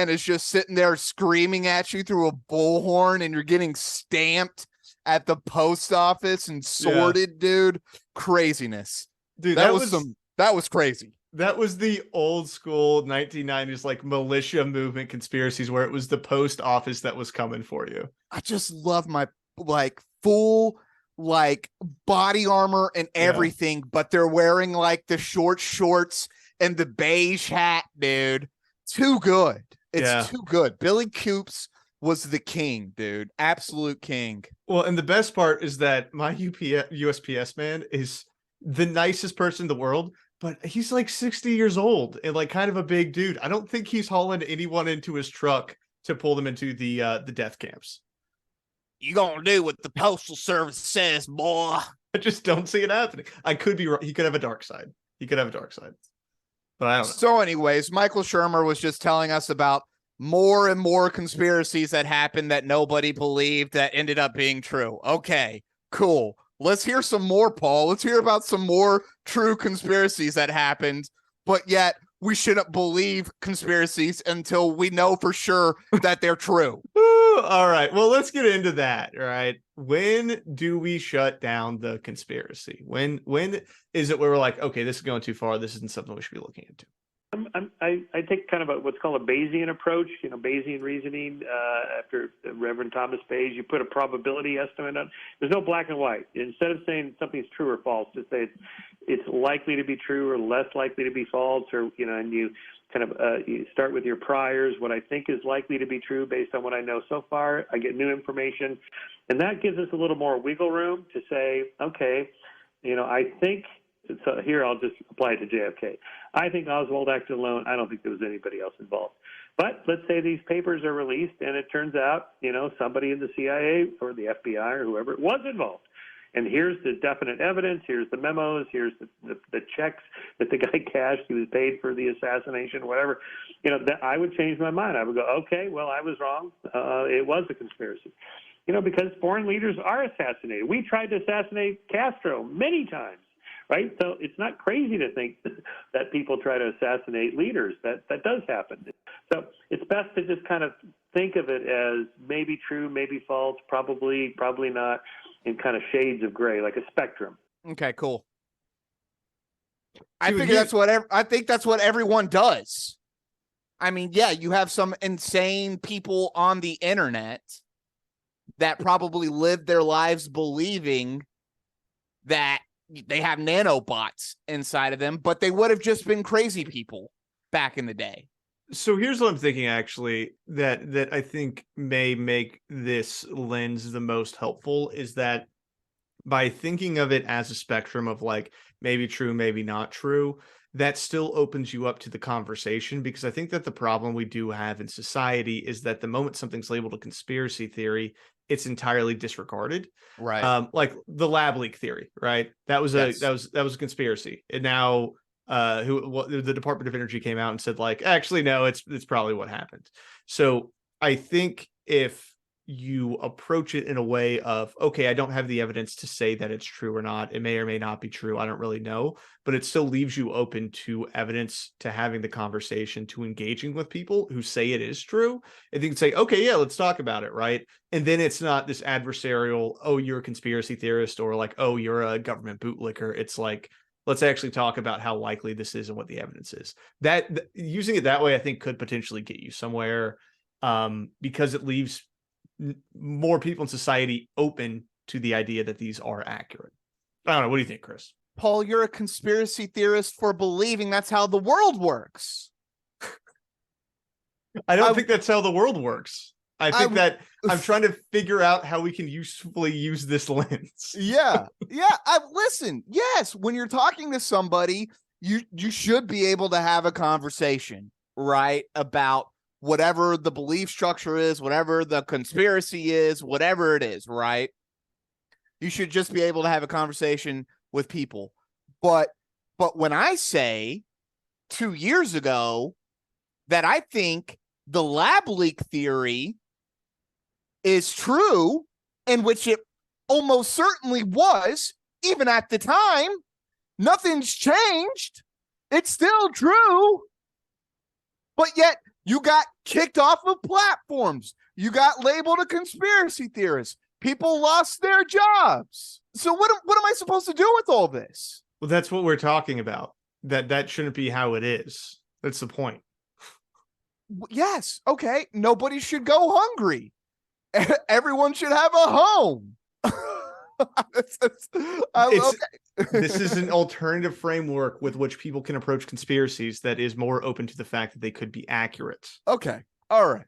is just sitting there screaming at you through a bullhorn, and you're getting stamped at the post office and sorted, dude. Craziness, dude. That was crazy. That was the old school 1990s like militia movement conspiracies where it was the post office that was coming for you. I just love my full body armor and everything, but they're wearing like the short shorts and the beige hat, dude. Too good. It's too good. Billy Coops was the king, dude. Absolute king. Well, and the best part is that my USPS man is the nicest person in the world, but he's like 60 years old and like kind of a big dude. I don't think he's hauling anyone into his truck to pull them into the death camps. You gonna do what the Postal Service says, boy. I just don't see it happening. I could be wrong. He could have a dark side. But I don't know. So anyways, Michael Shermer was just telling us about more and more conspiracies that happened that nobody believed that ended up being true. Okay, cool. Let's hear some more, Paul. Let's hear about some more true conspiracies that happened, but yet we shouldn't believe conspiracies until we know for sure that they're true. All right. Well, let's get into that. All right. When do we shut down the conspiracy? When is it where we're like, okay, this is going too far. This isn't something we should be looking into? I take kind of what's called a Bayesian approach, Bayesian reasoning. After Reverend Thomas Bayes, you put a probability estimate on. There's no black and white. Instead of saying something's true or false, just say it's likely to be true or less likely to be false, or and you kind of you start with your priors. What I think is likely to be true based on what I know so far. I get new information, and that gives us a little more wiggle room to say, okay, I think. So here I'll just apply it to JFK. I think Oswald acted alone. I don't think there was anybody else involved. But let's say these papers are released and it turns out, somebody in the CIA or the FBI or whoever was involved. And here's the definite evidence. Here's the memos. Here's the checks that the guy cashed. He was paid for the assassination, whatever. That I would change my mind. I would go, okay, well, I was wrong. It was a conspiracy. Because foreign leaders are assassinated. We tried to assassinate Castro many times. Right? So it's not crazy to think that people try to assassinate leaders. That does happen. So it's best to just kind of think of it as maybe true, maybe false, probably not, in kind of shades of gray, like a spectrum. Okay, cool. I think that's what everyone does. I mean, yeah, you have some insane people on the internet that probably live their lives believing that they have nanobots inside of them, but they would have just been crazy people back in the day. So here's what I'm thinking, actually, that I think may make this lens the most helpful is that by thinking of it as a spectrum of like maybe true, maybe not true, that still opens you up to the conversation. Because I think that the problem we do have in society is that the moment something's labeled a conspiracy theory, it's entirely disregarded. Right. Like the lab leak theory, right? That was a Yes. that was a conspiracy. And now the Department of Energy came out and said like, actually, no, it's probably what happened. So I think if you approach it in a way of, okay, I don't have the evidence to say that it's true or not. It may or may not be true. I don't really know, but it still leaves you open to evidence, to having the conversation, to engaging with people who say it is true. And you can say, okay, yeah, let's talk about it. Right. And then it's not this adversarial, oh, you're a conspiracy theorist, or like, oh, you're a government bootlicker. It's like, let's actually talk about how likely this is and what the evidence is. That using it that way, I think could potentially get you somewhere, because it leaves more people in society open to the idea that these are accurate. I don't know. What do you think, Chris? Paul, you're a conspiracy theorist for believing that's how the world works. I don't think that's how the world works. I think that I'm trying to figure out how we can usefully use this lens. Yeah. Listen, yes, when you're talking to somebody, you should be able to have a conversation, right, about whatever the belief structure is, whatever the conspiracy is, whatever it is, right? You should just be able to have a conversation with people. But when I say 2 years ago that I think the lab leak theory is true, in which it almost certainly was, even at the time, nothing's changed. It's still true. But yet you got kicked off of platforms. You got labeled a conspiracy theorist. People lost their jobs. So what am I supposed to do with all this? Well, that's what we're talking about. That shouldn't be how it is. That's the point. Yes. Okay. Nobody should go hungry. Everyone should have a home. This is an alternative framework with which people can approach conspiracies that is more open to the fact that they could be accurate. Okay. All right.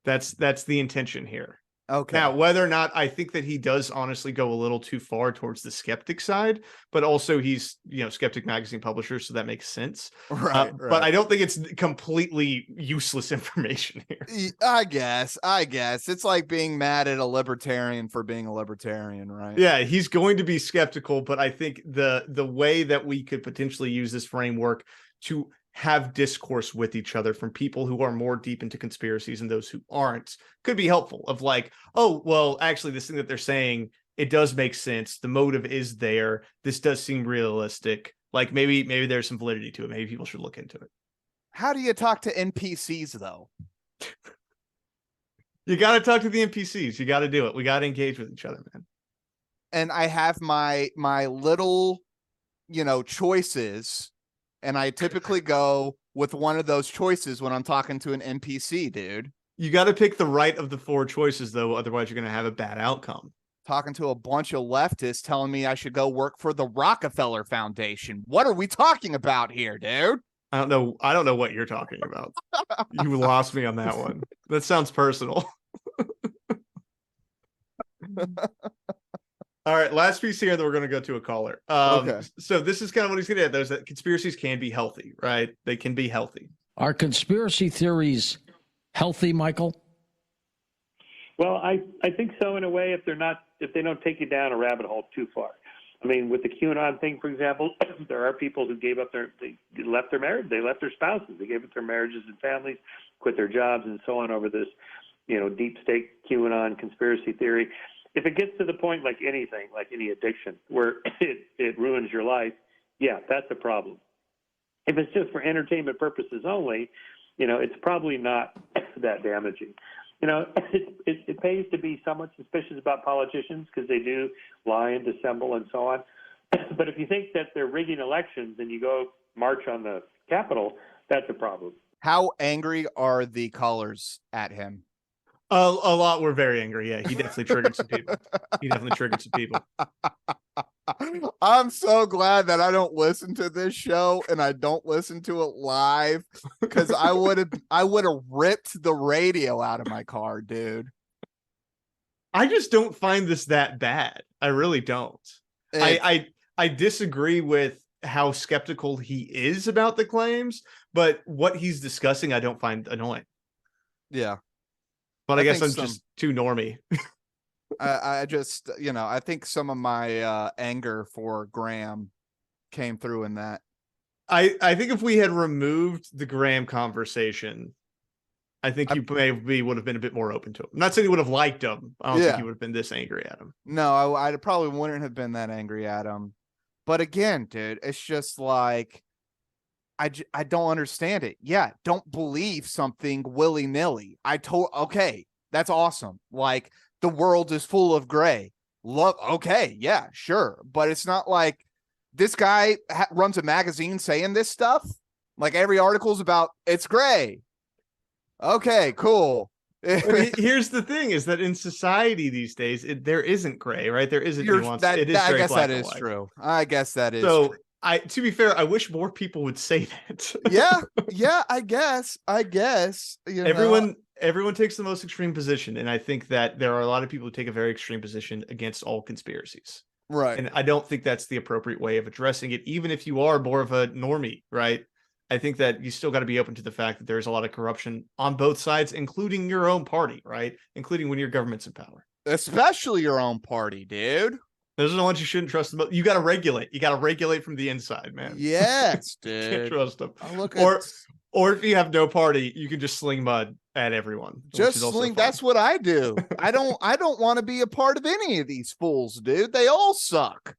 That's the intention here. Okay. Now, whether or not, I think that he does honestly go a little too far towards the skeptic side, but also he's, Skeptic Magazine publisher, so that makes sense. Right. But I don't think it's completely useless information here. I guess it's like being mad at a libertarian for being a libertarian, right? Yeah, he's going to be skeptical, but I think the way that we could potentially use this framework to have discourse with each other from people who are more deep into conspiracies and those who aren't could be helpful, of like, oh, well, actually this thing that they're saying, it does make sense. The motive is there. This does seem realistic. Like maybe there's some validity to it. Maybe people should look into it. How do you talk to NPCs though? You got to talk to the NPCs. You got to do it. We got to engage with each other, man. And I have my little, choices. And I typically go with one of those choices when I'm talking to an NPC, dude. You got to pick the right of the 4 choices, though. Otherwise, you're going to have a bad outcome. Talking to a bunch of leftists telling me I should go work for the Rockefeller Foundation. What are we talking about here, dude? I don't know what you're talking about. You lost me on that one. That sounds personal. All right, last piece here, then we're going to go to a caller. Okay. So this is kind of what he's getting at. There's that conspiracies can be healthy, right? They can be healthy. Are conspiracy theories healthy, Michael? Well, I think so in a way, if they don't take you down a rabbit hole too far. I mean, with the QAnon thing, for example, there are people who they left their marriage, they left their spouses, they gave up their marriages and families, quit their jobs and so on over this, deep state QAnon conspiracy theory. If it gets to the point, like anything, like any addiction, where it ruins your life, yeah, that's a problem. If it's just for entertainment purposes only, it's probably not that damaging. It pays to be somewhat suspicious about politicians because they do lie and dissemble and so on. But if you think that they're rigging elections and you go march on the Capitol, that's a problem. How angry are the callers at him? A lot were very angry. Yeah, he definitely triggered some people. I'm so glad that I don't listen to this show and I don't listen to it live, because I would have ripped the radio out of my car, dude. I just don't find this that bad. I really don't. I disagree with how skeptical he is about the claims, but what he's discussing, I don't find annoying. Yeah. But I guess I'm just too normie. I just, I think some of my anger for Graham came through in that. I think if we had removed the Graham conversation, I think you maybe would have been a bit more open to him. I'm not saying he would have liked him. I don't think he would have been this angry at him. No, I probably wouldn't have been that angry at him. But again, dude, it's just like, I don't understand it. Yeah, don't believe something willy-nilly. Okay, that's awesome. Like, the world is full of gray. Okay, yeah, sure. But it's not like this guy runs a magazine saying this stuff. Like, every article is about, it's gray. Okay, cool. Here's the thing: is that in society these days, there isn't gray, right? There isn't nuance. It is I very guess black that and is white. true. I guess that is. So, true. To be fair, I wish more people would say that. yeah. I guess. Everyone takes the most extreme position, and I think that there are a lot of people who take a very extreme position against all conspiracies. Right. And I don't think that's the appropriate way of addressing it, even if you are more of a normie, right? I think that you still got to be open to the fact that there's a lot of corruption on both sides, including your own party, right? Including when your government's in power. Especially your own party, dude. Those are the ones you shouldn't trust them. You got to regulate. You got to regulate from the inside, man. Yes, dude. Can't trust them. Or if you have no party, you can just sling mud at everyone. Just sling. That's what I do. I don't want to be a part of any of these fools, dude. They all suck.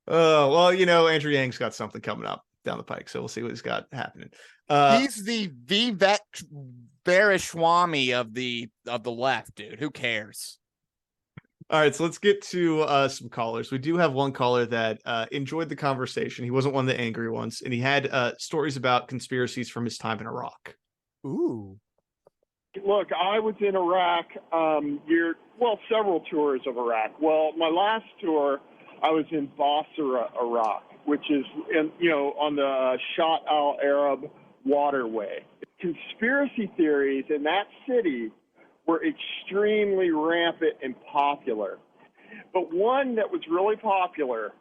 Oh, well, Andrew Yang's got something coming up down the pike, so we'll see what he's got happening. He's the Vivek Ramaswamy of the left, dude. Who cares? All right, so let's get to some callers. We do have one caller that enjoyed the conversation. He wasn't one of the angry ones, and he had stories about conspiracies from his time in Iraq. Ooh. Look, I was in Iraq several tours of Iraq. Well, my last tour, I was in Basra, Iraq, which is on the Shatt al-Arab waterway. Conspiracy theories in that city were extremely rampant and popular. But one that was really popular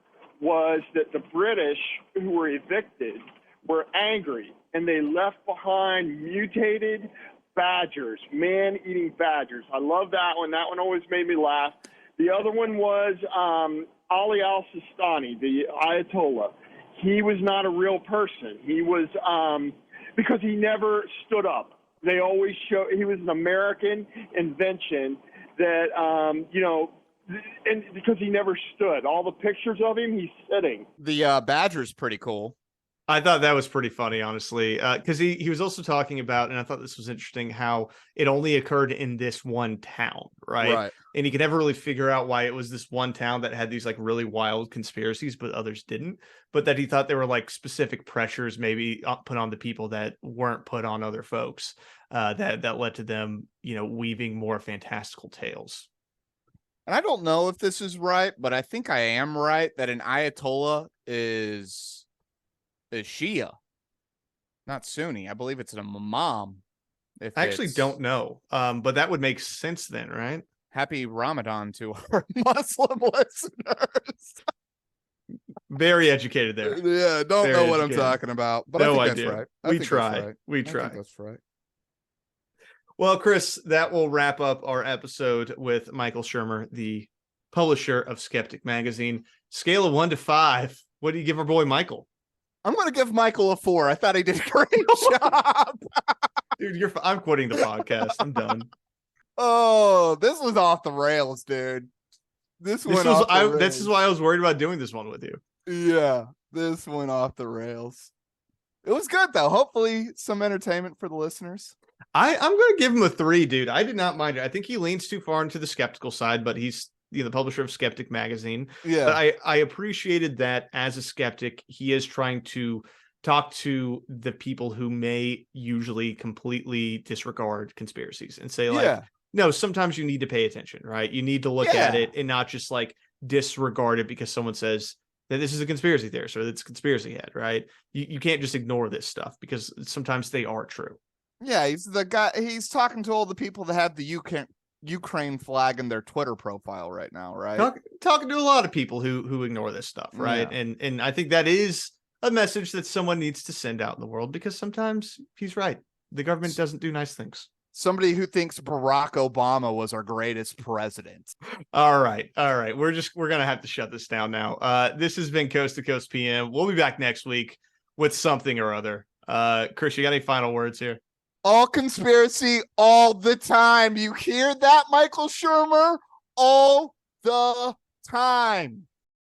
was that the British, who were evicted, were angry, and they left behind mutated badgers, man-eating badgers. I love that one. That one always made me laugh. The other one was Ali al-Sistani, the Ayatollah. He was not a real person. He was, because he never stood up. They always show he was an American invention that, and because he never stood. All the pictures of him, he's sitting. The badger's pretty cool. I thought that was pretty funny, honestly, because he was also talking about, and I thought this was interesting, how it only occurred in this one town, right? And he could never really figure out why it was this one town that had these like really wild conspiracies, but others didn't. But that he thought there were like specific pressures maybe put on the people that weren't put on other folks, that led to them, weaving more fantastical tales. And I don't know if this is right, but I think I am right that an Ayatollah is Shia, not Sunni. I believe it's an imam. I actually don't know, but that would make sense then, right? Happy Ramadan to our Muslim listeners. Very educated there. Yeah, don't know what I'm talking about, but no I think idea. That's right. We try. We try. I think that's right. Well, Chris, that will wrap up our episode with Michael Shermer, the publisher of Skeptic Magazine. Scale of 1 to 5. What do you give our boy Michael? I'm going to give Michael a 4. I thought he did a great job. Dude, I'm quitting the podcast. I'm done. Oh, this was off the rails, dude. This is why I was worried about doing this one with you. Yeah, this went off the rails. It was good, though. Hopefully some entertainment for the listeners. I'm going to give him a 3, dude. I did not mind it. I think he leans too far into the skeptical side, but he's the publisher of Skeptic Magazine. Yeah. But I appreciated that as a skeptic, he is trying to talk to the people who may usually completely disregard conspiracies and say, like, no, sometimes you need to pay attention, right? You need to look at it and not just like disregard it because someone says that this is a conspiracy theorist or that's conspiracy head, right? You can't just ignore this stuff because sometimes they are true. Yeah, he's the guy. He's talking to all the people that have the Ukraine flag in their Twitter profile right now, right? Talking to a lot of people who ignore this stuff, right? Yeah. And I think that is a message that someone needs to send out in the world, because sometimes he's right. The government doesn't do nice things. Somebody who thinks Barack Obama was our greatest president. All right. We're gonna have to shut this down now. This has been Coast to Coast PM. We'll be back next week with something or other. Chris, you got any final words here? All conspiracy all the time. You hear that, Michael Shermer? All the time.